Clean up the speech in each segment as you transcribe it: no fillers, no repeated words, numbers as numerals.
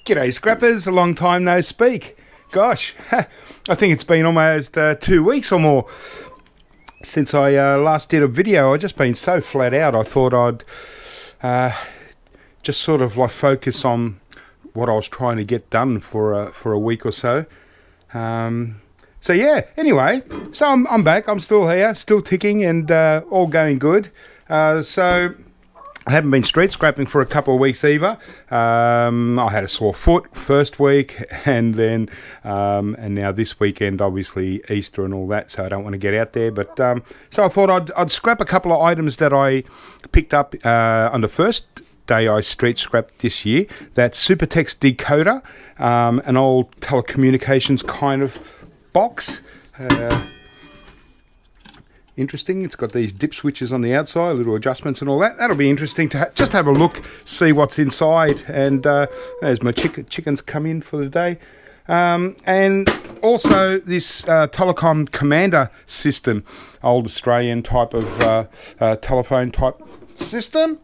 G'day scrappers, a long time no speak. Gosh, I think it's been almost 2 weeks or more since I last did a video. I've just been so flat out. I thought I'd just sort of like focus on what I was trying to get done for a week or so. So yeah, anyway, so I'm back. I'm still here, still ticking, and all going good. So I haven't been street scrapping for a couple of weeks either. I had a sore foot first week, and then and now this weekend, obviously Easter and all that, so I don't want to get out there. But so I thought I'd scrap a couple of items that I picked up on the first day I street scrapped this year. That's Supertext decoder, an old telecommunications kind of box. Interesting. It's got these dip switches on the outside, little adjustments and all that. That'll be interesting to just have a look, see what's inside. And as my chickens come in for the day. And also this telecom commander system, old Australian type of telephone type system.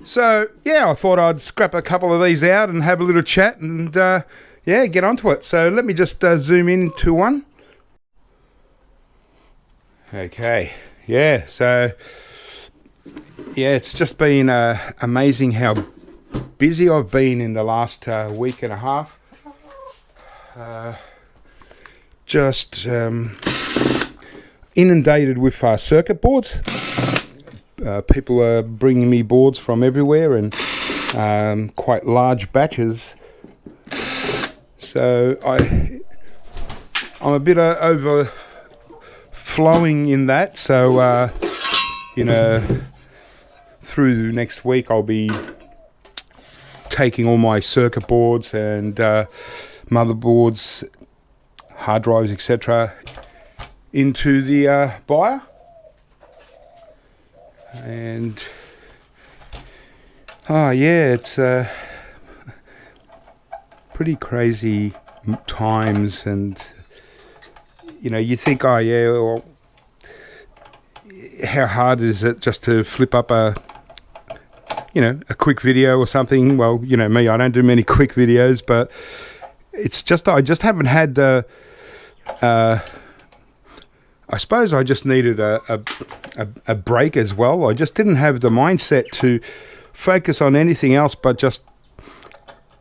So yeah, I thought I'd scrap a couple of these out and have a little chat and yeah, get onto it. So let me just zoom into one. Okay, yeah, so yeah, it's just been amazing how busy I've been in the last week and a half. Just inundated with circuit boards. People are bringing me boards from everywhere and quite large batches. So I'm a bit overflowing in that. So you know, through next week I'll be taking all my circuit boards and motherboards, hard drives, etc. into the buyer. And yeah, it's pretty crazy times, and you know, you think, oh yeah, well, how hard is it just to flip up a quick video or something? Well, you know me, I don't do many quick videos, but it's just I just haven't had the I suppose I just needed a break as well. I just didn't have the mindset to focus on anything else but just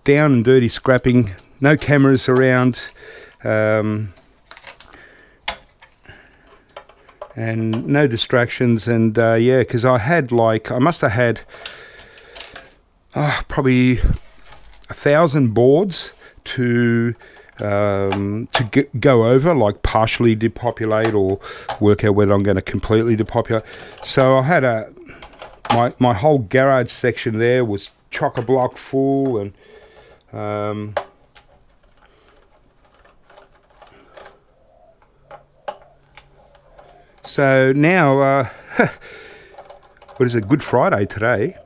down and dirty scrapping. No cameras around, and no distractions. And yeah, because I must have had probably 1,000 boards to go over, like partially depopulate or work out whether I'm going to completely depopulate. So I had my whole garage section there was chock-a-block full, and so now what is it, Good Friday today.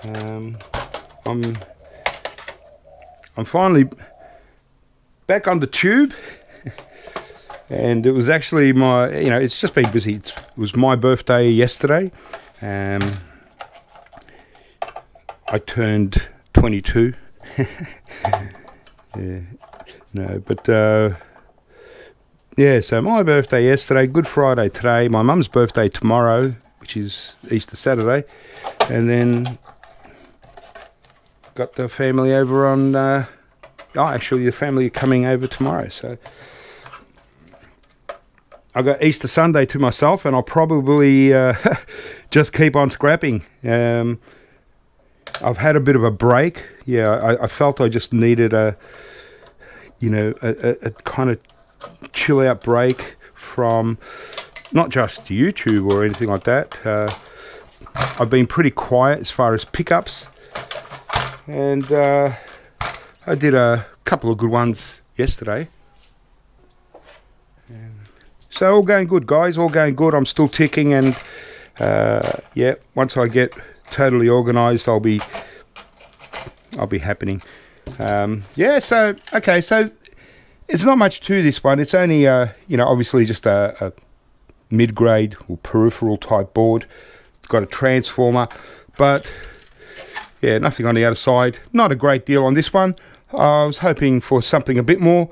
I'm finally back on the tube, and it was actually it's just been busy. It was my birthday yesterday. I turned 22. Yeah, no, but yeah, so my birthday yesterday, Good Friday today, my mum's birthday tomorrow, which is Easter Saturday, and then got the family over on actually the family are coming over tomorrow, so I got Easter Sunday to myself, and I'll probably just keep on scrapping. I've had a bit of a break. Yeah, I felt I just needed a kind of chill out break from not just YouTube or anything like that. I've been pretty quiet as far as pickups, and I did a couple of good ones yesterday. So all going good, guys, all going good. I'm still ticking, and yeah, once I get totally organized, I'll be happening. Yeah, so okay, so it's not much to this one. It's only obviously just a mid-grade or peripheral type board. It's got a transformer, but yeah, nothing on the other side. Not a great deal on this one. I was hoping for something a bit more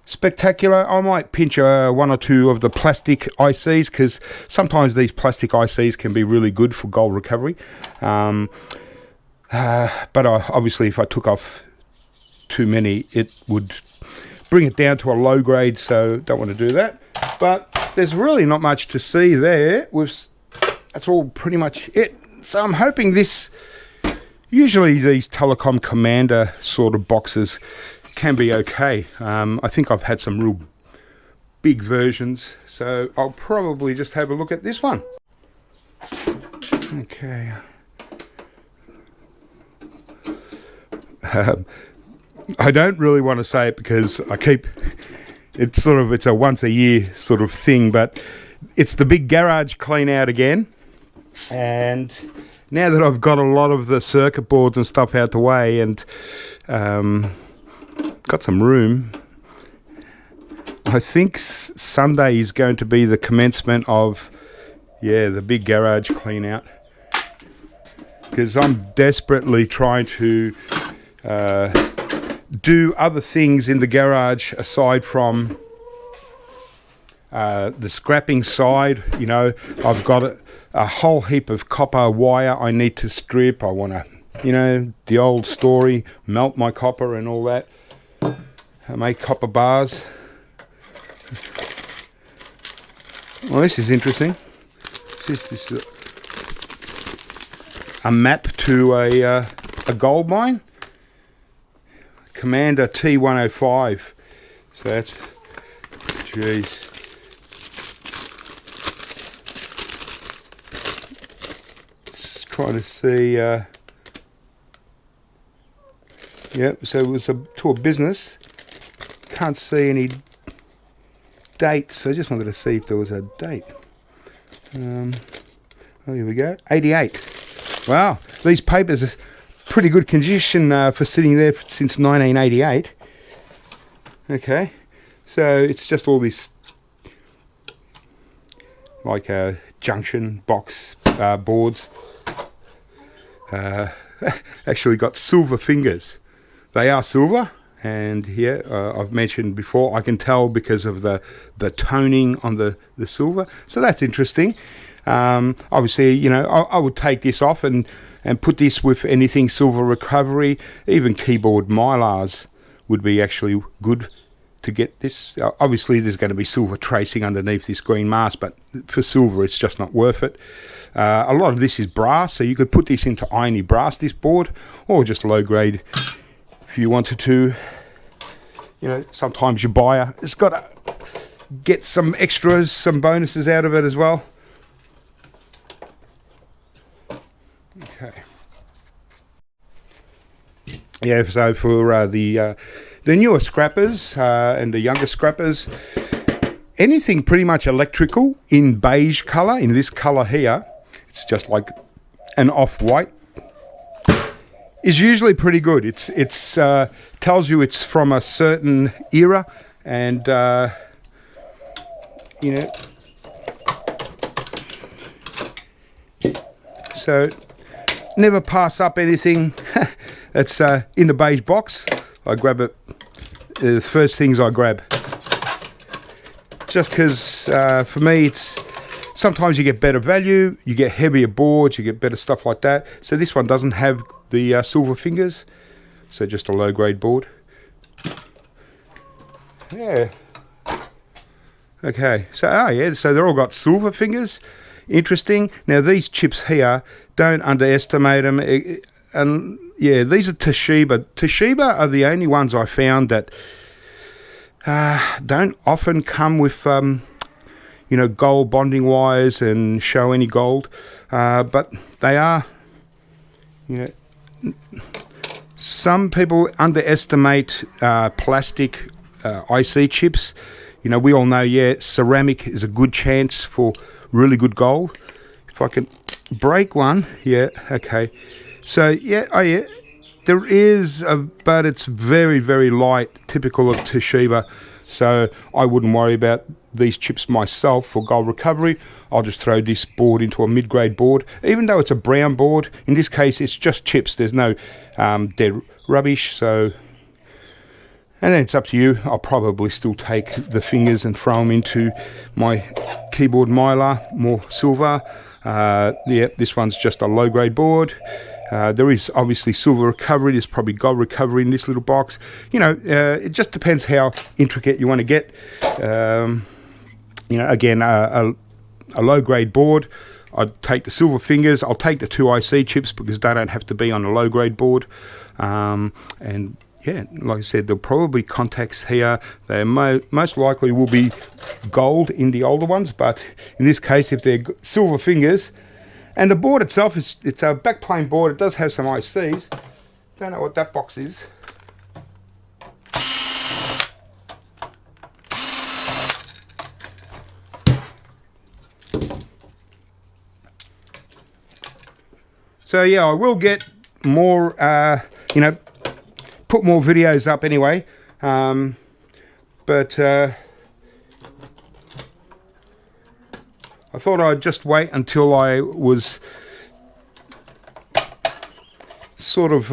spectacular. I might pinch one or two of the plastic ICs, because sometimes these plastic ICs can be really good for gold recovery. But obviously if I took off too many, it would bring it down to a low grade, so don't want to do that. But there's really not much to see there. That's all pretty much it. So I'm hoping this, usually these Telecom Commander sort of boxes can be okay. I think I've had some real big versions, so I'll probably just have a look at this one. Okay. I don't really want to say it because it's a once a year sort of thing, but it's the big garage clean out again. And now that I've got a lot of the circuit boards and stuff out the way, and got some room, I think Sunday is going to be the commencement of, the big garage clean out, because I'm desperately trying to do other things in the garage aside from the scrapping side. You know, I've got a whole heap of copper wire I need to strip. I want to, the old story, melt my copper and all that. I make copper bars. Well, this is interesting. This is a map to a gold mine. Commander T105. So that's, jeez. Just trying to see, so it was to a business. Can't see any dates. I just wanted to see if there was a date. Oh, here we go. 88. Wow, these papers are pretty good condition for sitting there since 1988. Okay, so it's just all this like junction box boards. Actually got silver fingers. They are silver, and I've mentioned before, I can tell because of the toning on the silver. So that's interesting. Obviously, I would take this off and put this with anything silver recovery. Even keyboard mylars would be actually good to get this. Obviously there's going to be silver tracing underneath this green mask, but for silver it's just not worth it. A lot of this is brass, so you could put this into irony brass, this board, or just low grade if you wanted to. Sometimes your buyer has got to get some extras, some bonuses out of it as well. Okay. Yeah, so for the newer scrappers and the younger scrappers, anything pretty much electrical in beige colour, in this colour here, it's just like an off-white, is usually pretty good. It's tells you it's from a certain era, and so never pass up anything that's in the beige box. I grab it, the first things I grab. Just because for me, it's sometimes you get better value, you get heavier boards, you get better stuff like that. So this one doesn't have the silver fingers, so just a low grade board. Yeah. Okay, so so they're all got silver fingers. Interesting. Now these chips here, don't underestimate them. And yeah, these are Toshiba. Toshiba are the only ones I found that don't often come with gold bonding wires and show any gold, but they are, some people underestimate plastic IC chips. We all know, ceramic is a good chance for really good gold. If I can break one, okay. So there is, but it's very, very light, typical of Toshiba. so I wouldn't worry about these chips myself for gold recovery. I'll just throw this board into a mid-grade board, even though it's a brown board. In this case, it's just chips. There's no dead rubbish, so... And then it's up to you. I'll probably still take the fingers and throw them into my keyboard Mylar, more silver. Yeah, this one's just a low-grade board. There is obviously silver recovery. There's probably gold recovery in this little box. You know, it just depends how intricate you want to get. You know, again, a low-grade board, I'd take the silver fingers. I'll take the 2 IC chips because they don't have to be on a low-grade board. And yeah, like I said, there'll probably contacts here. They most likely will be gold in the older ones, but in this case, if they're silver fingers, and the board itself it's a backplane board. It does have some ICs. Don't know what that box is. So yeah, I will get more, you know, put more videos up anyway, but I thought I'd just wait until I was sort of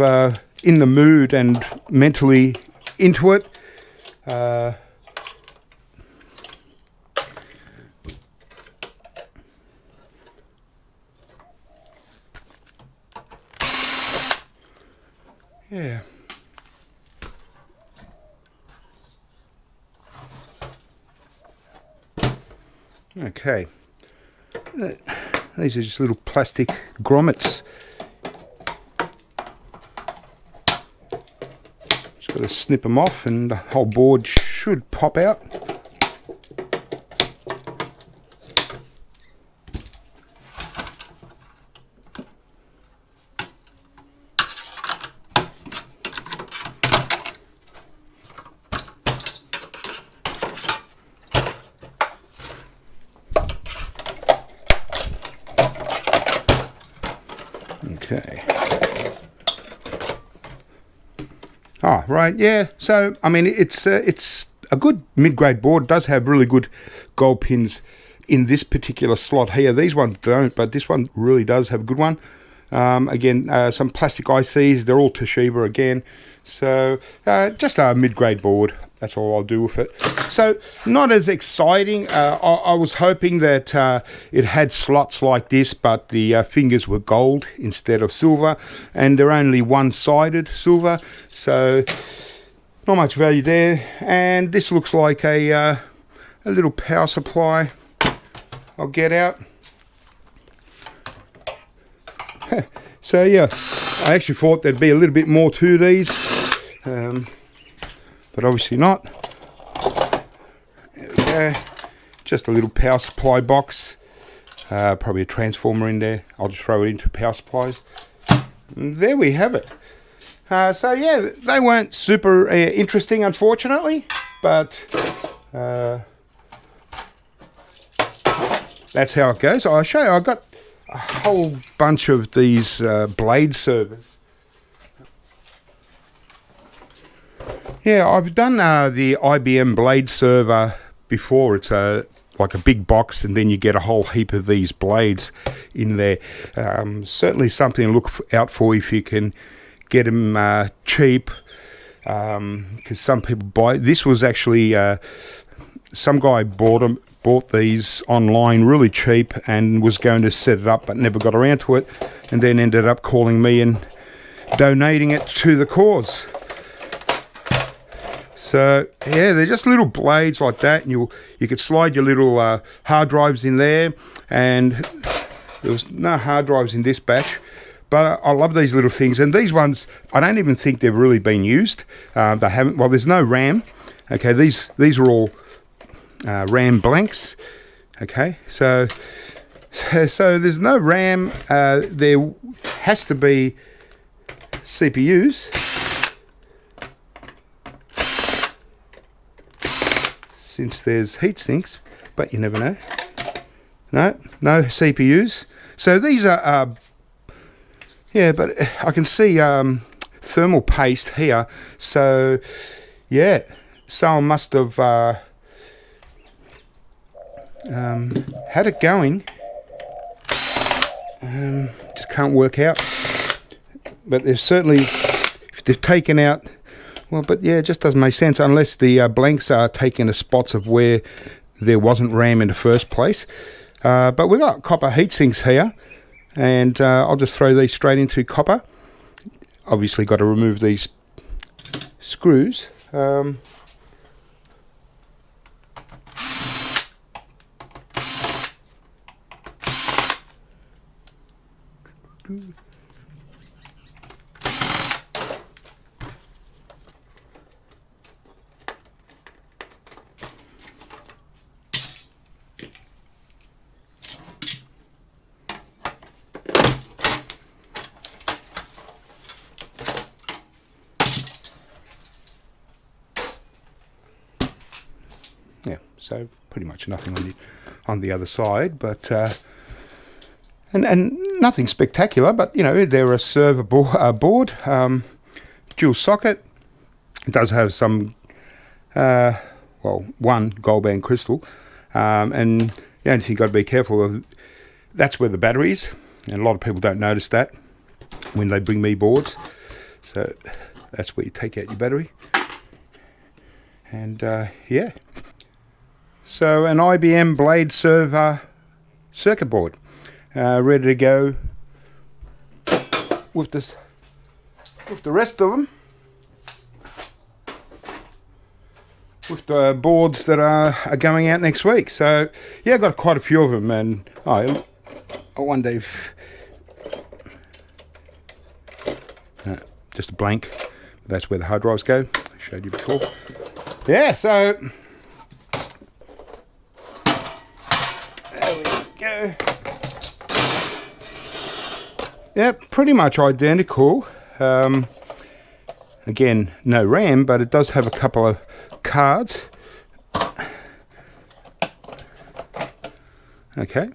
in the mood and mentally into it. Yeah. Okay, these are just little plastic grommets. Just got to snip them off and the whole board should pop out. Okay. Ah, right, yeah. So, I mean, it's a good mid-grade board. It does have really good gold pins in this particular slot here. These ones don't, but this one really does have a good one. Again, some plastic ICs. They're all Toshiba again. So, just a mid-grade board. That's all I'll do with it. So, not as exciting. I was hoping that it had slots like this, but the fingers were gold instead of silver, and they're only one-sided silver, so not much value there. And this looks like a little power supply I'll get out. So yeah, I actually thought there'd be a little bit more to these, but obviously not. There we go. Just a little power supply box. Probably a transformer in there. I'll just throw it into power supplies. And there we have it. So yeah, they weren't super interesting, unfortunately, but that's how it goes. I'll show you. I got a whole bunch of these blade servers. Yeah, I've done the Ibm Blade Server before. It's like a big box, and then you get a whole heap of these blades in there. Certainly something to look out for if you can get them cheap, because some people buy. This was actually some guy bought these online really cheap and was going to set it up, but never got around to it, and then ended up calling me and donating it to the cause. So yeah, they're just little blades like that, and you could slide your little hard drives in there, and there was no hard drives in this batch, but I love these little things. And these ones, I don't even think they've really been used. They haven't. Well, there's no RAM. Okay, these are all RAM blanks. Okay, so there's no RAM. There has to be CPUs. Since there's heatsinks, but you never know. No CPUs. So these are, yeah, but I can see thermal paste here. So yeah, someone must have had it going. Just can't work out. But they've certainly, if they've taken out, well, but yeah, it just doesn't make sense unless the blanks are taking the spots of where there wasn't RAM in the first place. But we've got copper heatsinks here, and I'll just throw these straight into copper. Obviously got to remove these screws. Yeah, so pretty much nothing on the other side, but and nothing spectacular. But you know, they're a server board, dual socket. It does have some, well, one gold band crystal, and the only thing you've got to be careful of, that's where the battery is, and a lot of people don't notice that when they bring me boards. So that's where you take out your battery, and yeah. So an IBM Blade Server circuit board, ready to go with this, with the rest of them, with the boards that are going out next week. So yeah, I've got quite a few of them, and I wonder if just a blank. That's where the hard drives go. I showed you before. Yeah, so. Go. Yeah, pretty much identical. Again, no RAM, but it does have a couple of cards. Okay,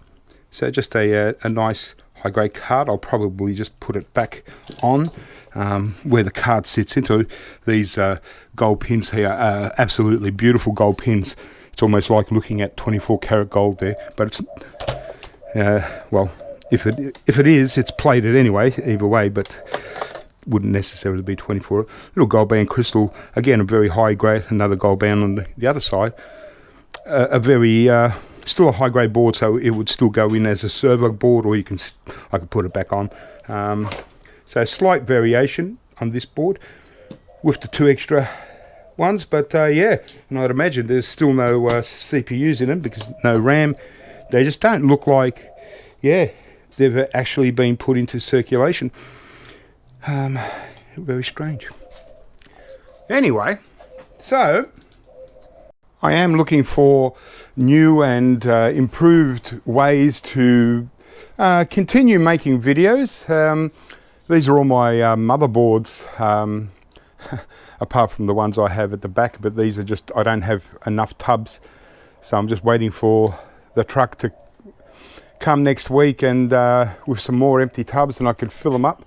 so just a nice high-grade card. I'll probably just put it back on where the card sits into. These gold pins here are absolutely beautiful gold pins. It's almost like looking at 24 karat gold there, but it's well, if it is, it's plated anyway, either way, but wouldn't necessarily be 24. Little gold band crystal, again a very high grade, another gold band on the other side. A very still a high grade board, so it would still go in as a server board, or I could put it back on. So slight variation on this board with the two extra ones, but yeah, and I'd imagine there's still no CPUs in them because no RAM. They just don't look like, yeah, they've actually been put into circulation. Very strange. Anyway, so I am looking for new and improved ways to continue making videos. These are all my motherboards, apart from the ones I have at the back, but these are just, I don't have enough tubs, so I'm just waiting for the truck to come next week and with some more empty tubs, and I can fill them up.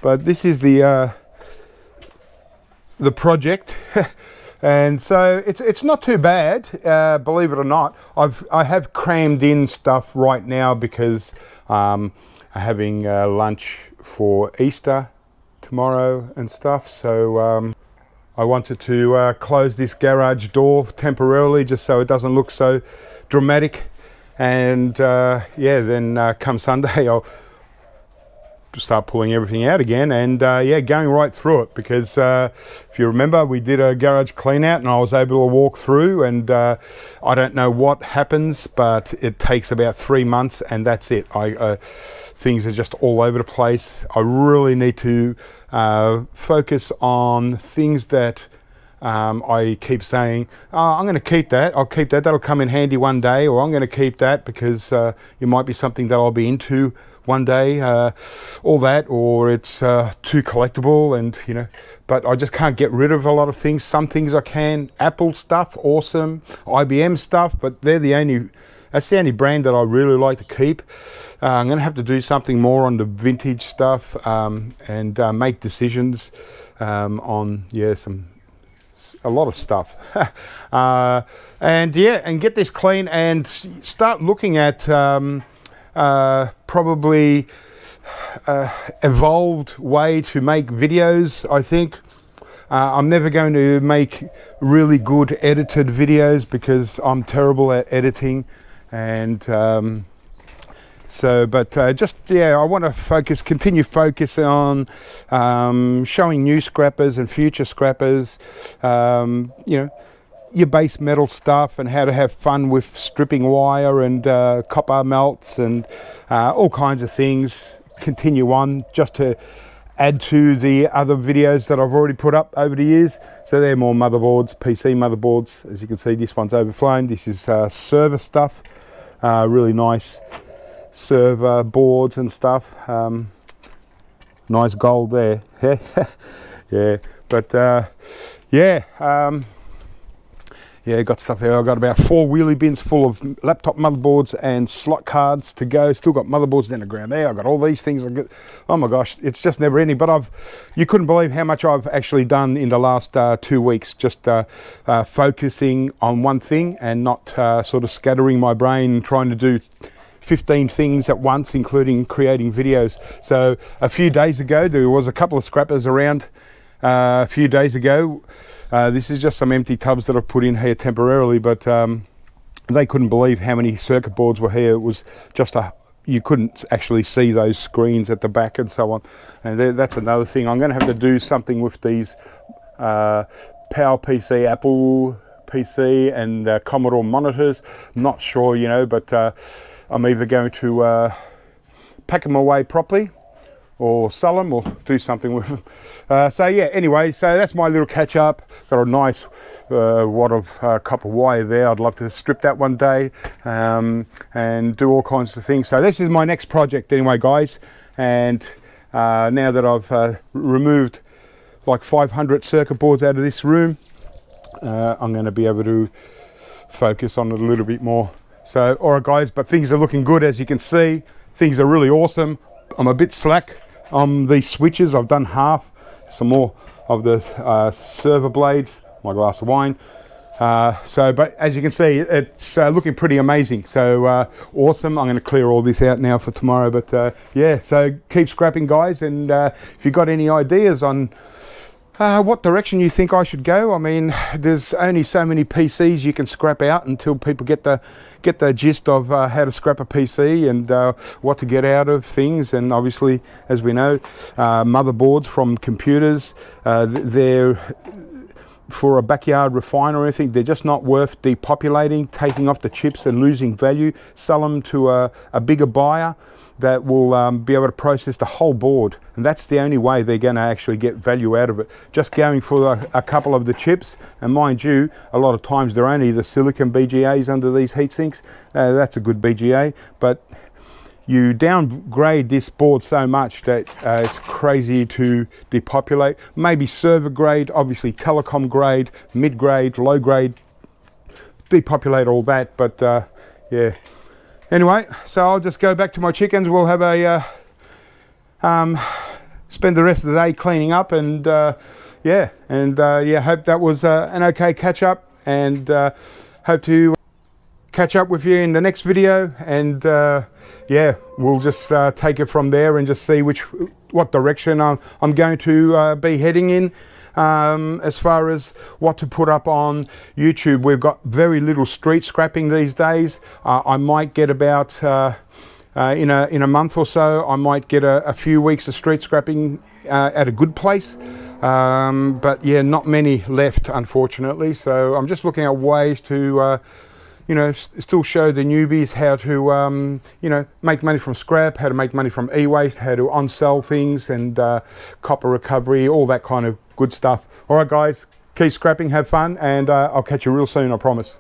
But this is the project, and so it's not too bad, believe it or not. I have crammed in stuff right now because I'm having lunch for Easter tomorrow and stuff, so I wanted to close this garage door temporarily just so it doesn't look so dramatic. And yeah, then come Sunday I'll start pulling everything out again, and yeah, going right through it, because if you remember, we did a garage clean out and I was able to walk through, and I don't know what happens, but it takes about 3 months and that's it. Things are just all over the place. I really need to focus on things that I keep saying, I'm going to keep that, I'll keep that, that'll come in handy one day, or I'm going to keep that because it might be something that I'll be into one day, all that, or it's too collectible, and you know, but I just can't get rid of a lot of things. Some things I can. Apple stuff, awesome. IBM stuff, but that's the only brand that I really like to keep. I'm going to have to do something more on the vintage stuff, and make decisions on, yeah, some a lot of stuff. And yeah, and get this clean and start looking at probably evolved way to make videos. I think I'm never going to make really good edited videos because I'm terrible at editing, and just yeah, I want to continue focus on showing new scrappers and future scrappers, you know, your base metal stuff and how to have fun with stripping wire and copper melts and all kinds of things. Continue on just to add to the other videos that I've already put up over the years. So they're more motherboards, PC motherboards. As you can see, this one's overflown. This is server stuff, really nice server boards and stuff. Nice gold there. Yeah, but yeah, yeah, got stuff here. I've got about 4 wheelie bins full of laptop motherboards and slot cards to go. Still got motherboards down the ground there. I've got all these things. Oh my gosh, it's just never ending. But you couldn't believe how much I've actually done in the last 2 weeks, just focusing on one thing and not sort of scattering my brain and trying to do 15 things at once, including creating videos. So a few days ago, there was a couple of scrappers around a few days ago. This is just some empty tubs that I've put in here temporarily, but they couldn't believe how many circuit boards were here. It was just you couldn't actually see those screens at the back and so on. And that's another thing. I'm going to have to do something with these Power PC, Apple PC and Commodore monitors. Not sure, you know, but I'm either going to pack them away properly or sell them or do something with them. So yeah, anyway, so that's my little catch up. Got a nice wad of copper wire there. I'd love to strip that one day and do all kinds of things. So this is my next project anyway, guys. And now that I've removed like 500 circuit boards out of this room, I'm going to be able to focus on it a little bit more. So all right guys, but things are looking good. As you can see, things are really awesome. I'm a bit slack on these switches. I've done half. Some more of the server blades. My glass of wine. But as you can see, it's looking pretty amazing. So awesome. I'm going to clear all this out now for tomorrow. But yeah, so keep scrapping, guys. And if you've got any ideas on what direction you think I should go, I mean, there's only so many PCs you can scrap out until people get the gist of how to scrap a PC and what to get out of things. And obviously, as we know, motherboards from computers, they're for a backyard refiner or anything, they're just not worth depopulating, taking off the chips and losing value. Sell them to a bigger buyer that will be able to process the whole board, and that's the only way they're going to actually get value out of it. Just going for a couple of the chips, and mind you, a lot of times they're only the silicon BGAs under these heat sinks. That's a good BGA, but you downgrade this board so much that it's crazy to depopulate. Maybe server grade, obviously telecom grade, mid grade, low grade, depopulate all that, but yeah. Anyway, so I'll just go back to my chickens. We'll have a spend the rest of the day cleaning up, and yeah, hope that was an okay catch up, and hope to catch up with you in the next video. And yeah, we'll just take it from there and just see what direction I'm going to be heading in. As far as what to put up on YouTube, we've got very little street scrapping these days. I might get about in a month or so, I might get a few weeks of street scrapping at a good place, but yeah, not many left, unfortunately. So I'm just looking at ways to you know, still show the newbies how to you know, make money from scrap, how to make money from eWaste, how to on-sell things, and copper recovery, all that kind of good stuff. All right guys, keep scrapping, have fun, and I'll catch you real soon, I promise.